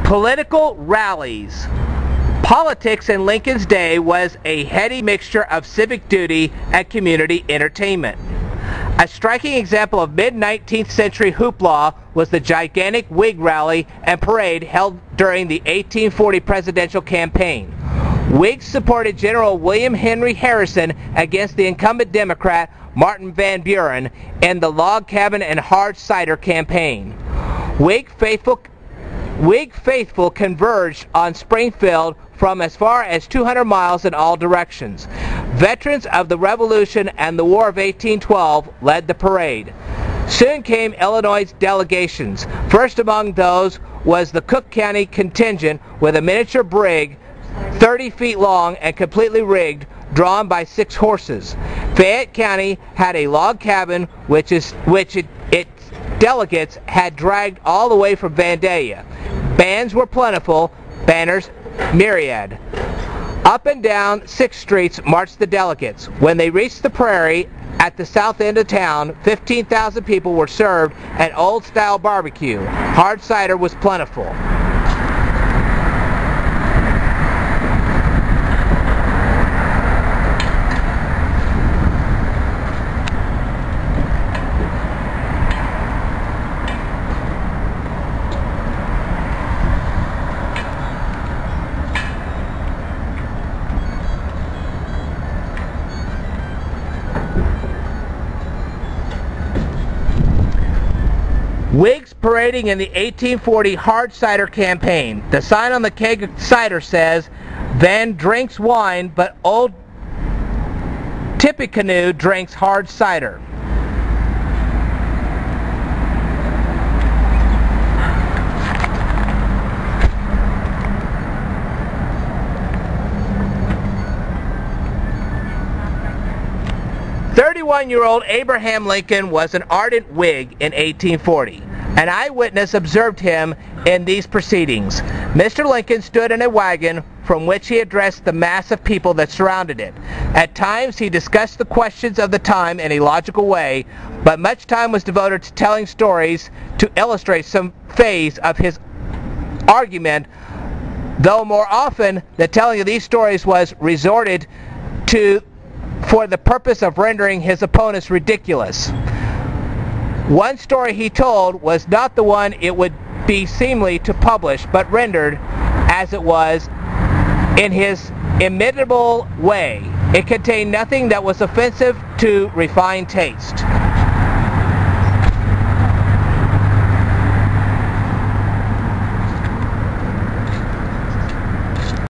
Political rallies. Politics in Lincoln's day was a heady mixture of civic duty and community entertainment. A striking example of mid-19th century hoopla was the gigantic Whig rally and parade held during the 1840 presidential campaign. Whigs supported General William Henry Harrison against the incumbent Democrat Martin Van Buren in the log cabin and hard cider campaign. Whig faithful converged on Springfield from as far as 200 miles in all directions. Veterans of the Revolution and the War of 1812 led the parade. Soon came Illinois' delegations. First among those was the Cook County contingent with a miniature brig 30 feet long and completely rigged, drawn by 6 horses. Fayette County had a log cabin which its delegates had dragged all the way from Vandalia. Bands were plentiful, banners myriad. Up and down 6 streets marched the delegates. When they reached the prairie at the south end of town, 15,000 people were served an old-style barbecue. Hard cider was plentiful. Whigs parading in the 1840 hard cider campaign. The sign on the keg of cider says, "Van drinks wine, but old Tippecanoe drinks hard cider." "31-year-old Abraham Lincoln was an ardent Whig in 1840. An eyewitness observed him in these proceedings. Mr. Lincoln stood in a wagon from which he addressed the mass of people that surrounded it. At times he discussed the questions of the time in a logical way, but much time was devoted to telling stories to illustrate some phase of his argument, though more often the telling of these stories was resorted to for the purpose of rendering his opponents ridiculous. One story he told was not the one it would be seemly to publish, but rendered as it was in his inimitable way. It contained nothing that was offensive to refined taste.